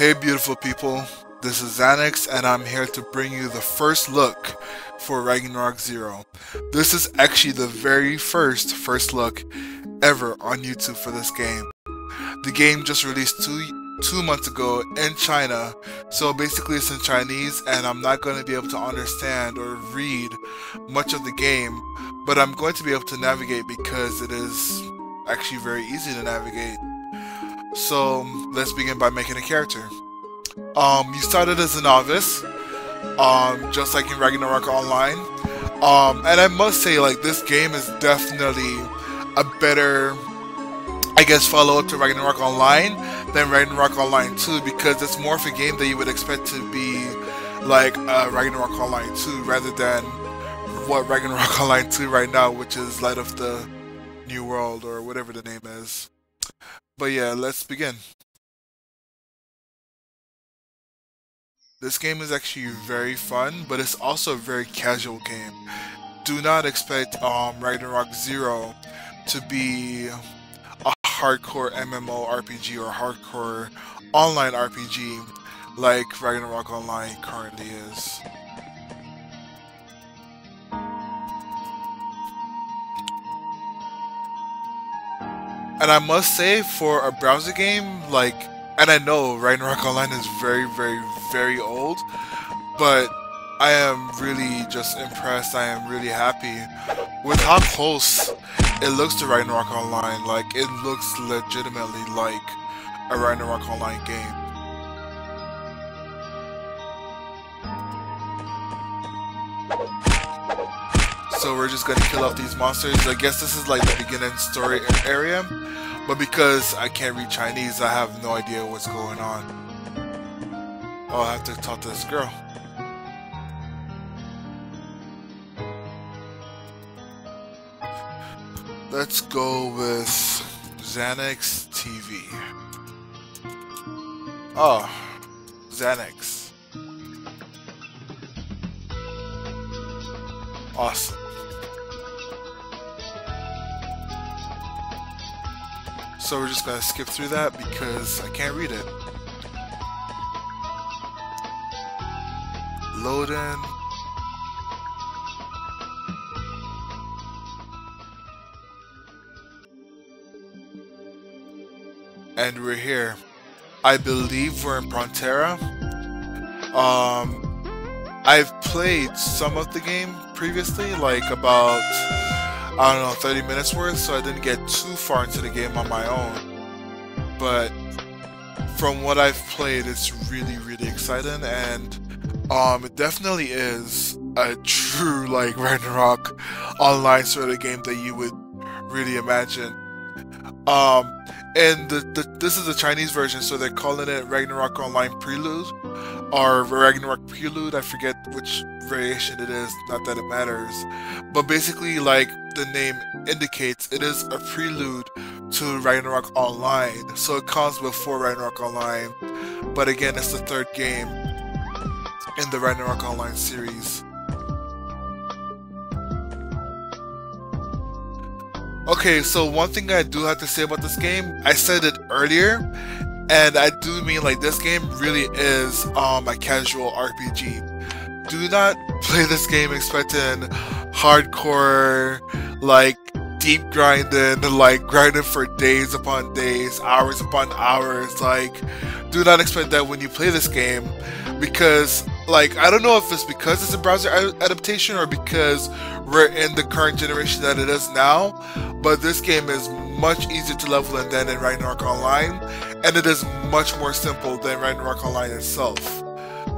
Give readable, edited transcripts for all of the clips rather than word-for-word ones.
Hey beautiful people, this is Xanax and I'm here to bring you the first look for Ragnarok Zero. This is actually the very first look ever on YouTube for this game. The game just released two months ago in China, so basically it's in Chinese and I'm not going to be able to understand or read much of the game, but I'm going to be able to navigate because it is actually very easy to navigate. So let's begin by making a character. You started as a novice, just like in Ragnarok Online. And I must say, like, this game is definitely a better, I guess, follow-up to Ragnarok Online than Ragnarok Online 2, because it's more of a game that you would expect to be like Ragnarok Online 2 rather than what Ragnarok Online 2 right now, which is Light of the New World or whatever the name is. But yeah, let's begin. This game is actually very fun, but it's also a very casual game. Do not expect Ragnarok Zero to be a hardcore MMORPG or hardcore online RPG like Ragnarok Online currently is. And I must say, for a browser game, like, and I know Ragnarok Online is very old, but I am really just impressed. I am really happy with how close it looks to Ragnarok Online. Like, it looks legitimately like a Ragnarok Online game. So we're just gonna kill off these monsters. I guess this is like the beginning story area, but because I can't read Chinese, I have no idea what's going on. Oh, I have to talk to this girl. Let's go with Xanax TV. Oh, Xanax. Awesome. So we're just gonna skip through that because I can't read it. Load in. And we're here. I believe we're in Frontera. I've played some of the game previously, like about, I don't know, 30 minutes worth, so I didn't get too far into the game on my own. But from what I've played, it's really exciting, and it definitely is a true, like, Ragnarok Online sort of game that you would really imagine. And this is the Chinese version, so they're calling it Ragnarok Online Prelude, or Ragnarok Prelude, I forget which variation it is, not that it matters. But basically, like the name indicates, it is a prelude to Ragnarok Online, so it comes before Ragnarok Online, but again, it's the third game in the Ragnarok Online series. Okay, so one thing I do have to say about this game, I said it earlier, and I do mean, like, this game really is a casual RPG. Do not play this game expecting hardcore, like, deep grinding, like, grinding for days upon days, hours upon hours. Like, do not expect that when you play this game, because, like, I don't know if it's because it's a browser adaptation or because we're in the current generation that it is now, but this game is much easier to level in than in Ragnarok Online, and it is much more simple than Ragnarok Online itself.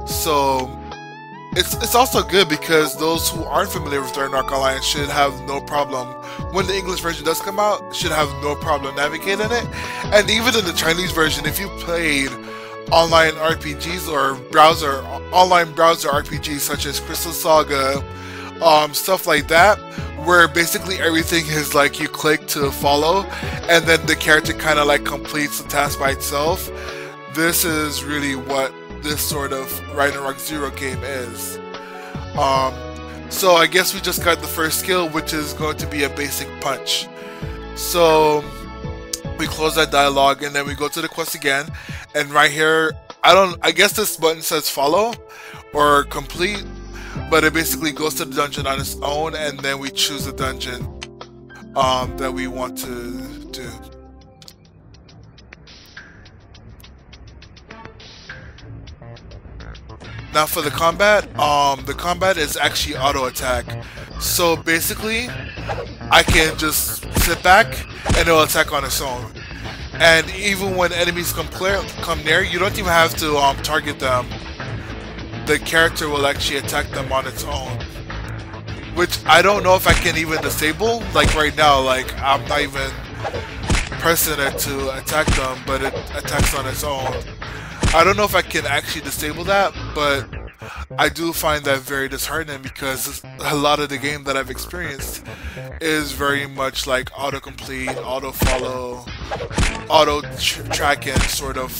So it's also good because those who aren't familiar with Ragnarok Online should have no problem, when the English version does come out, should have no problem navigating it. And even in the Chinese version, if you played online RPGs or online browser RPGs such as Crystal Saga, stuff like that, where basically everything is like you click to follow and then the character kind of like completes the task by itself, this is really what this sort of Ragnarok Zero game is. So I guess we just got the first skill, which is going to be a basic punch. So we close that dialogue and then we go to the quest again, and right here I guess this button says follow or complete, but it basically goes to the dungeon on its own, and then we choose the dungeon that we want to do. Now for the combat is actually auto attack. So basically, I can just sit back and it'll attack on its own. And even when enemies come near, you don't even have to target them. The character will actually attack them on its own. Which I don't know if I can even disable. Like right now, like I'm not even pressing it to attack them, but it attacks on its own. I don't know if I can actually disable that, but I do find that very disheartening because a lot of the game that I've experienced is very much like autocomplete, auto-follow, auto-tracking sort of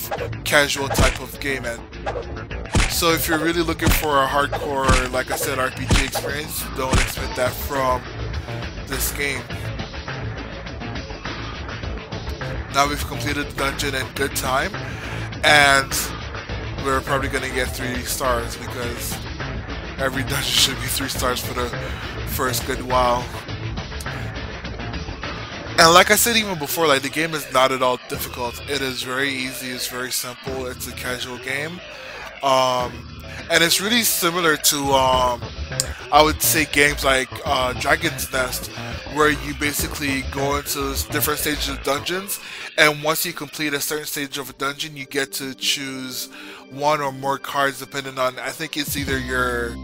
casual type of gaming. So if you're really looking for a hardcore, like I said, RPG experience, don't expect that from this game. Now we've completed the dungeon in good time, and we're probably going to get 3 stars because every dungeon should be 3 stars for the first good while. And like I said even before, like the game is not at all difficult. It is very easy, it's very simple, it's a casual game. And it's really similar to, I would say, games like Dragon's Nest, where you basically go into different stages of dungeons, and once you complete a certain stage of a dungeon, you get to choose 1 or more cards depending on, I think it's either your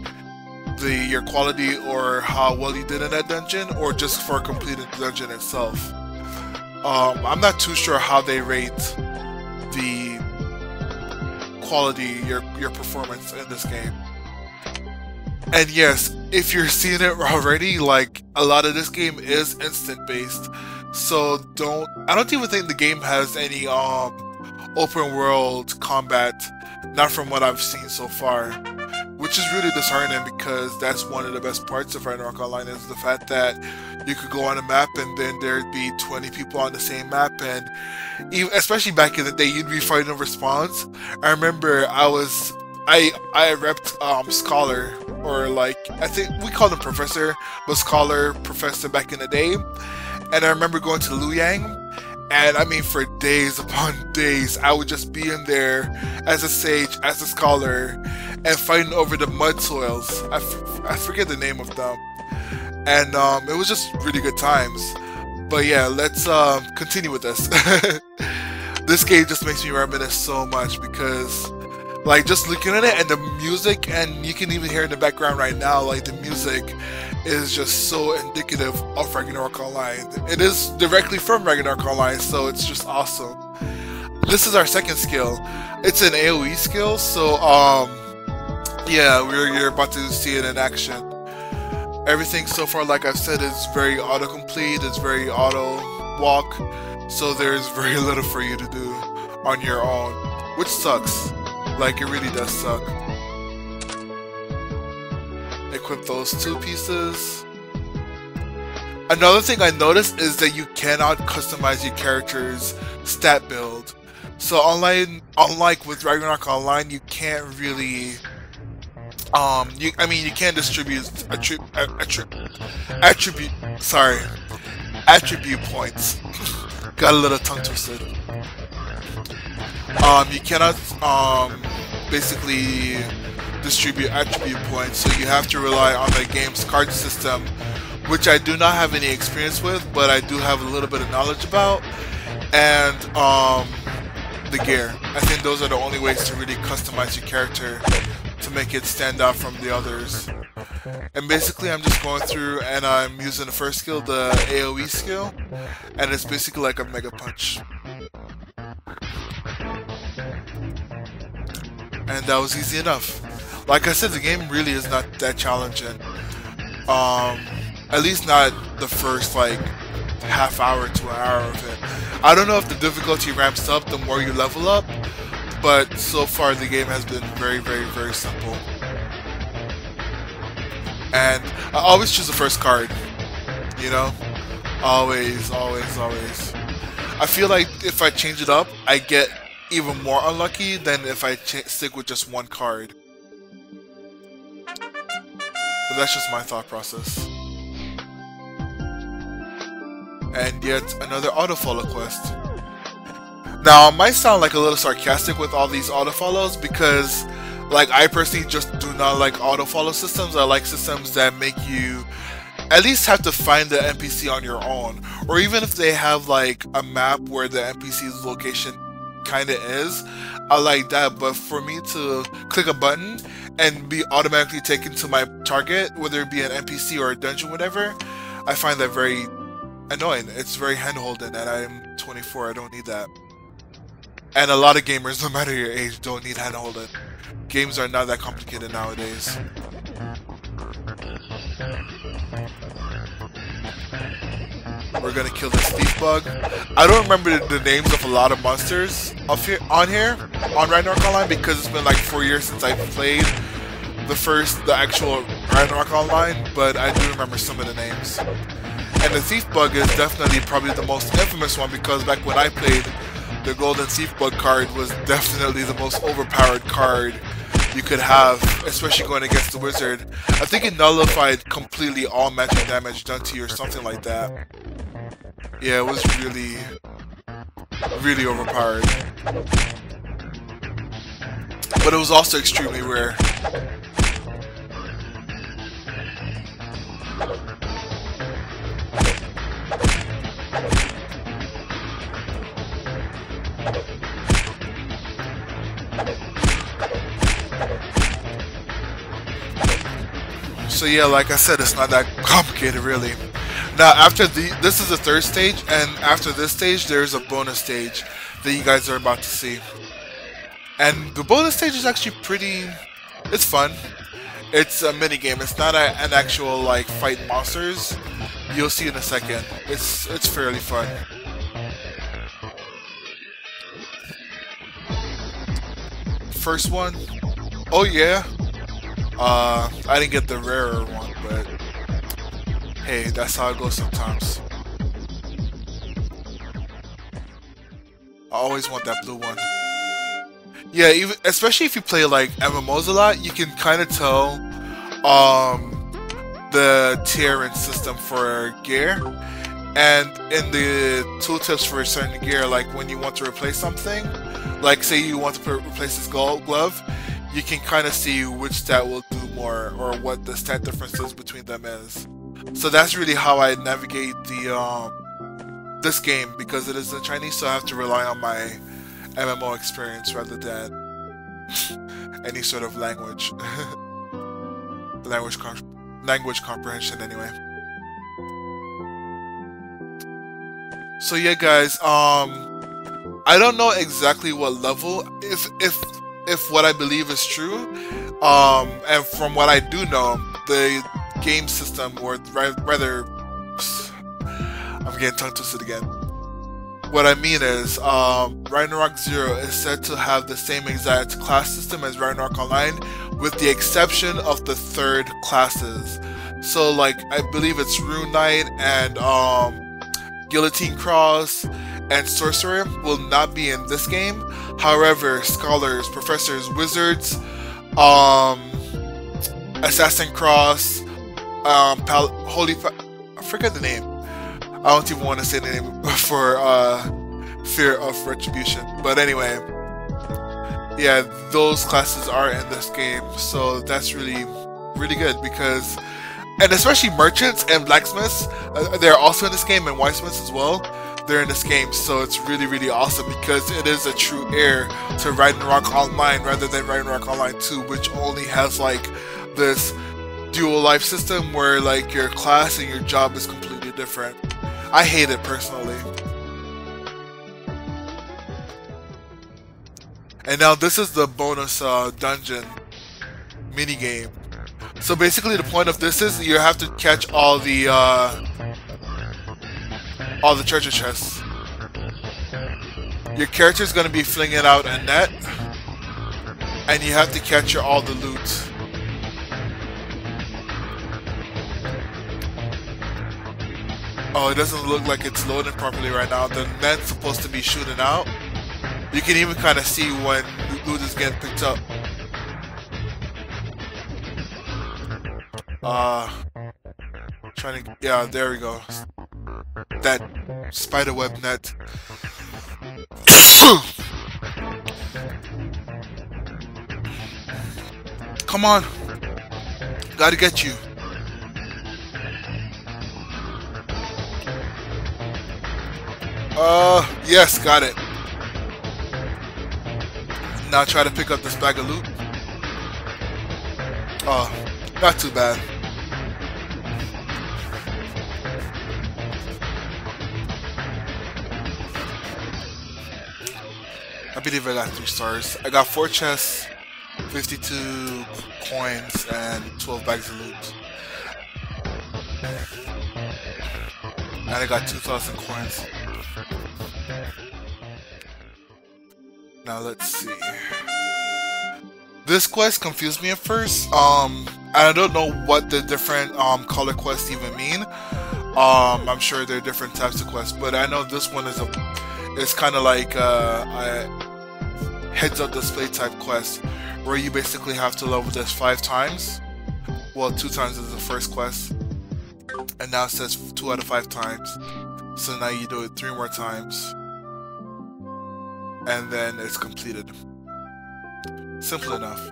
quality or how well you did in that dungeon, or just for completing the dungeon itself. I'm not too sure how they rate the quality, your performance in this game. And yes, if you're seeing it already, like a lot of this game is instant based, so I don't even think the game has any open world combat, not from what I've seen so far, which is really disheartening because that's one of the best parts of Ragnarok Online, is the fact that you could go on a map and then there'd be 20 people on the same map, and even, especially back in the day, you'd be fighting over spawns. I remember I repped Scholar, or like, I think we called him Professor, but Scholar, Professor back in the day. And I remember going to Luyang, and I mean for days upon days, I would just be in there as a sage, as a scholar, and fighting over the mud soils. I forget the name of them. And it was just really good times. But yeah, let's continue with this. This game just makes me reminisce so much because, like, just looking at it and the music, and you can even hear in the background right now, like the music is just so indicative of Ragnarok Online. It is directly from Ragnarok Online, so it's just awesome. This is our second skill. It's an AoE skill, so yeah, you're about to see it in action. Everything so far, like I've said, is very autocomplete, it's very auto-walk, so there's very little for you to do on your own, which sucks. Like, it really does suck. Equip those 2 pieces. Another thing I noticed is that you cannot customize your character's stat build. So unlike with Ragnarok Online, you can't really you can distribute attribute points. Got a little tongue twisted. You cannot basically distribute attribute points, so you have to rely on the game's card system, which I do not have any experience with, but I do have a little bit of knowledge about, and the gear. I think those are the only ways to really customize your character to make it stand out from the others. And basically I'm just going through and I'm using the first skill, the AoE skill, and it's basically like a Mega Punch. And that was easy enough. Like I said, the game really is not that challenging. At least not the first like half hour to an hour of it. I don't know if the difficulty ramps up the more you level up, but so far the game has been very, very, very simple. And I always choose the first card, you know? Always, always, always. I feel like if I change it up, I get even more unlucky than if I stick with just one card. But that's just my thought process. And yet another autofollow quest. Now, it might sound like a little sarcastic with all these autofollows because, like, I personally just do not like autofollow systems. I like systems that make you at least have to find the NPC on your own. Or even if they have, like, a map where the NPC's location kinda is, I like that. But for me to click a button and be automatically taken to my target, whether it be an NPC or a dungeon, whatever, I find that very annoying. It's very hand-holding, and I'm 24, I don't need that. And a lot of gamers, no matter your age, don't need hand-holding. Games are not that complicated nowadays. We're gonna kill this thief bug. I don't remember the names of a lot of monsters on Ragnarok Online because it's been like 4 years since I played the actual Ragnarok Online, but I do remember some of the names. And the thief bug is definitely probably the most infamous one because back when I played, the golden thief bug card was definitely the most overpowered card you could have, especially going against the wizard. I think it nullified completely all magic damage done to you or something like that. Yeah, it was really, really overpowered. But it was also extremely rare. So yeah, like I said, it's not that complicated really. Now after this is the third stage, and after this stage there's a bonus stage that you guys are about to see. And the bonus stage is actually it's fun. It's a mini game. It's not an actual like fight monsters. You'll see in a second. It's fairly fun. First one. Oh yeah. I didn't get the rarer one, but hey, that's how it goes sometimes. I always want that blue one. Yeah, especially if you play like MMOs a lot, you can kind of tell the tiering system for gear. And in the tooltips for certain gear, like when you want to replace something, like say you want to replace this glove, you can kind of see which stat will do more or what the stat differences between them is. So that's really how I navigate this game because it is in Chinese, so I have to rely on my MMO experience rather than any sort of language. language comprehension anyway. So yeah guys, I don't know exactly what level, if what I believe is true, and from what I do know, the game system, or rather, I'm getting tongue twisted again. What I mean is, Ragnarok Zero is said to have the same exact class system as Ragnarok Online, with the exception of the third classes. So like, I believe it's Rune Knight and Guillotine Cross and Sorcerer will not be in this game. However, Scholars, Professors, Wizards, Assassin Cross, I forget the name. I don't even want to say the name for fear of retribution. But anyway, yeah, those classes are in this game, so that's really, really good because, and especially merchants and blacksmiths, they're also in this game, and whitesmiths as well. They're in this game, so it's really, really awesome because it is a true heir to Ragnarok Online rather than Ragnarok Online 2, which only has like this dual life system where like your class and your job is completely different. I hate it personally. And now this is the bonus dungeon mini game. So basically the point of this is you have to catch all the treasure chests. Your character is going to be flinging out a net, and you have to capture all the loot. Oh, it doesn't look like it's loading properly right now. The net's supposed to be shooting out. You can even kind of see when loot is getting picked up. Trying to, yeah, there we go. That spiderweb net. Come on. Gotta get you. Yes, got it. Now try to pick up this bag of loot. Oh, not too bad. I believe I got 3 stars. I got 4 chests, 52 coins, and 12 bags of loot. And I got 2,000 coins. Now let's see. This quest confused me at first. I don't know what the different color quests even mean. I'm sure there are different types of quests, but I know this one is kind of like a heads-up display type quest, where you basically have to level this 5 times. Well, 2 times is the first quest, and now it says 2 out of 5 times. So now you do it 3 more times, and then it's completed. Simple enough.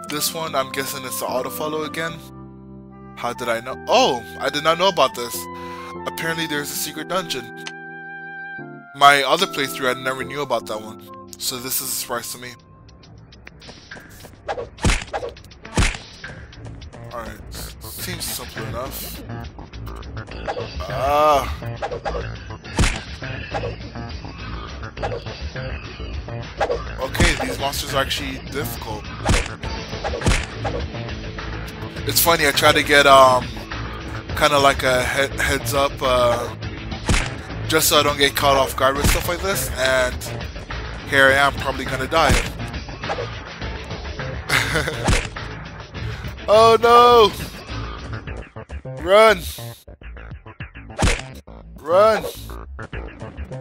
This one, I'm guessing it's the auto-follow again. How did I know? Oh, I did not know about this. Apparently there's a secret dungeon. My other playthrough, I never knew about that one. So this is a surprise to me. Alright, seems simple enough. Okay, these monsters are actually difficult. It's funny, I try to get kind of like a heads up just so I don't get caught off guard with stuff like this, and here I am probably gonna die. Oh no! Run! Run!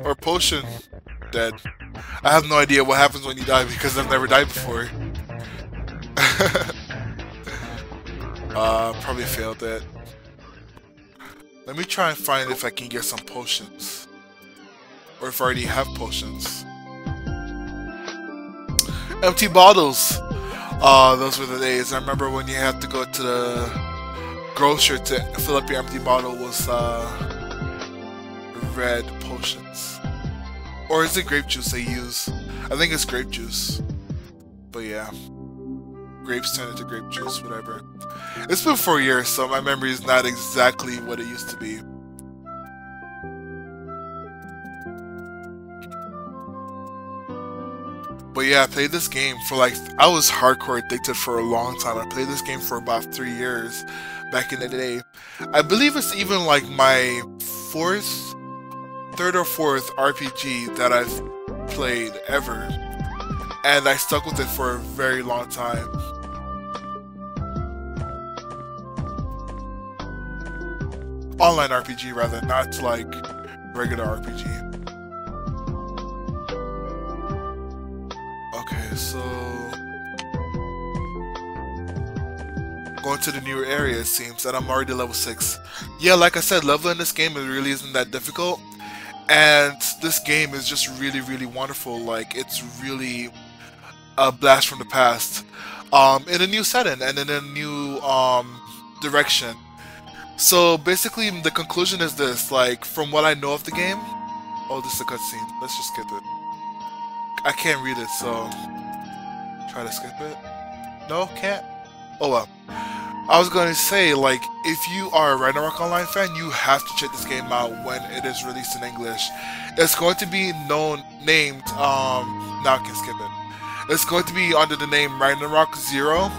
Or potion. Dead. I have no idea what happens when you die because I've never died before. Probably failed it. Let me try and find if I can get some potions. Or if I already have potions. Empty bottles! Those were the days. I remember when you had to go to the grocer to fill up your empty bottle with red potions. Or is it grape juice they use? I think it's grape juice. But yeah. Grapes turn into grape juice, whatever. It's been 4 years, so my memory is not exactly what it used to be. But yeah, I played this game for like, I was hardcore addicted for a long time. I played this game for about 3 years back in the day. I believe it's even like my third or fourth RPG that I've played ever. And I stuck with it for a very long time. Online RPG rather, not like regular RPG. Okay, so going to the newer area, it seems, and I'm already level 6. Yeah, like I said, leveling this game really isn't that difficult, and this game is just really, really wonderful. Like, it's really a blast from the past, in a new setting and in a new direction. So basically, the conclusion is this: like, from what I know of the game, oh, this is a cutscene. Let's just skip it. I can't read it, so try to skip it. No, can't. Oh well. I was going to say, like, if you are a Ragnarok Online fan, you have to check this game out when it is released in English. It's going to be named, now I can skip it. It's going to be under the name Ragnarok Zero,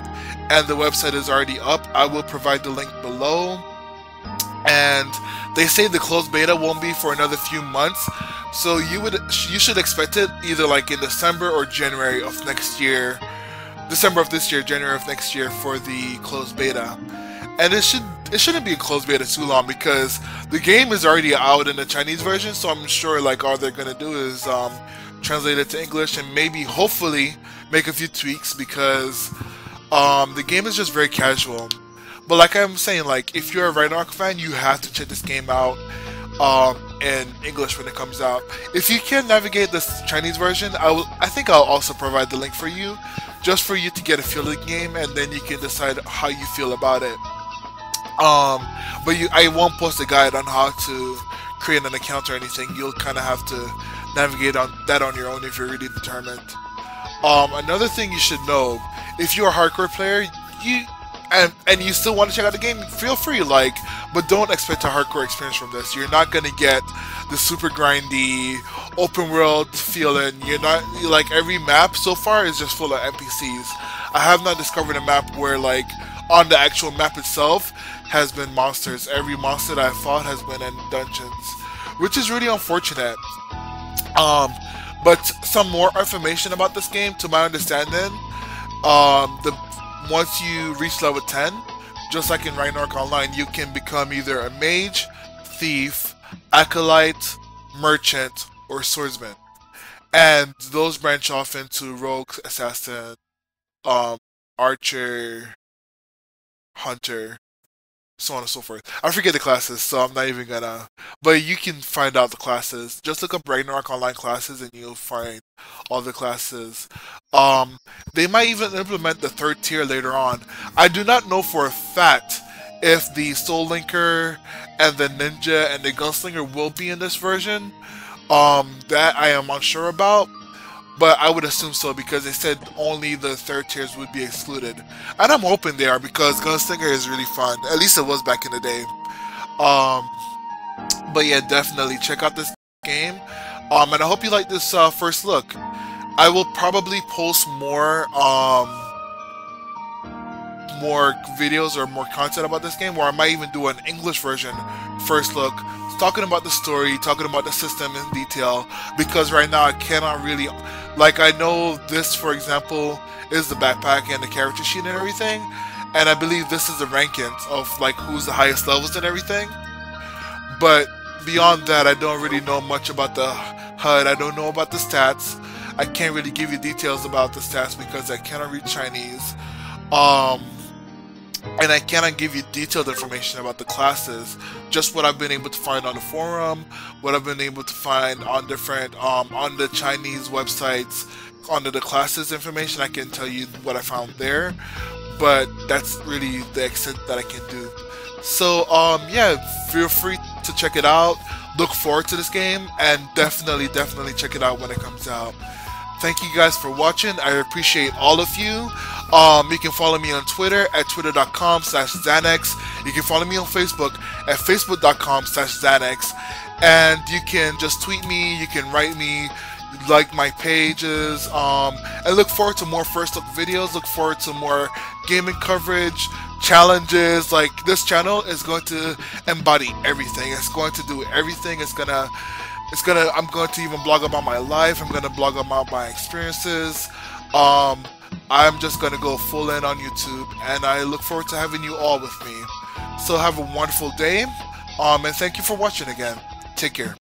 and the website is already up. I will provide the link below. And they say the closed beta won't be for another few months, so you should expect it either like in December or January of next year. December of this year, January of next year for the closed beta. And it should it shouldn't be in closed beta too long because the game is already out in the Chinese version. So I'm sure like all they're gonna do is translate it to English and maybe hopefully make a few tweaks because the game is just very casual. But like I'm saying, like if you're a Ragnarok fan, you have to check this game out in English when it comes out. If you can navigate this Chinese version, I think I'll also provide the link for you, just for you to get a feel of the game, and then you can decide how you feel about it. But I won't post a guide on how to create an account or anything. You'll kind of have to navigate on that on your own if you're really determined. Another thing you should know, if you're a hardcore player, and you still want to check out the game, feel free, like, but don't expect a hardcore experience from this. You're not gonna get the super grindy open world feeling. You're not, like, every map so far is just full of NPCs. I have not discovered a map where, like, on the actual map itself has been monsters. Every monster that I've fought has been in dungeons, which is really unfortunate. But some more information about this game, to my understanding, once you reach level 10, just like in Ragnarok Online, you can become either a mage, thief, acolyte, merchant, or swordsman. And those branch off into rogue, assassin, archer, hunter, so on and so forth. I forget the classes, so I'm not even gonna. But you can find out the classes. Just look up Ragnarok Online classes and you'll find all the classes. They might even implement the third tier later on. I do not know for a fact if the Soul Linker and the Ninja and the Gunslinger will be in this version. That I am unsure about. But I would assume so because they said only the third tiers would be excluded. And I'm hoping they are because Gunslinger is really fun. At least it was back in the day. But yeah, definitely check out this game. And I hope you like this first look. I will probably post more videos or more content about this game, or I might even do an English version first look, talking about the story, talking about the system in detail, because right now I cannot really, like, I know this, for example, is the backpack and the character sheet and everything, and I believe this is the rankings of, like, who's the highest levels and everything, but beyond that, I don't really know much about the HUD, I don't know about the stats, I can't really give you details about the stats because I cannot read Chinese, and I cannot give you detailed information about the classes, just what I've been able to find on the forum, what I've been able to find on different, on the Chinese websites, under the classes information. I can tell you what I found there, but that's really the extent that I can do. So, yeah, feel free to check it out, look forward to this game, and definitely check it out when it comes out. Thank you guys for watching. I appreciate all of you. You can follow me on Twitter at twitter.com/Xanax. You can follow me on Facebook at facebook.com/Xanax. And you can just tweet me, you can write me, like my pages, and look forward to more first look videos, look forward to more gaming coverage, challenges. Like, this channel is going to embody everything. It's going to do everything. I'm going to even blog about my life. I'm going to blog about my experiences. I'm just going to go full in on YouTube, and I look forward to having you all with me. So have a wonderful day, and thank you for watching again. Take care.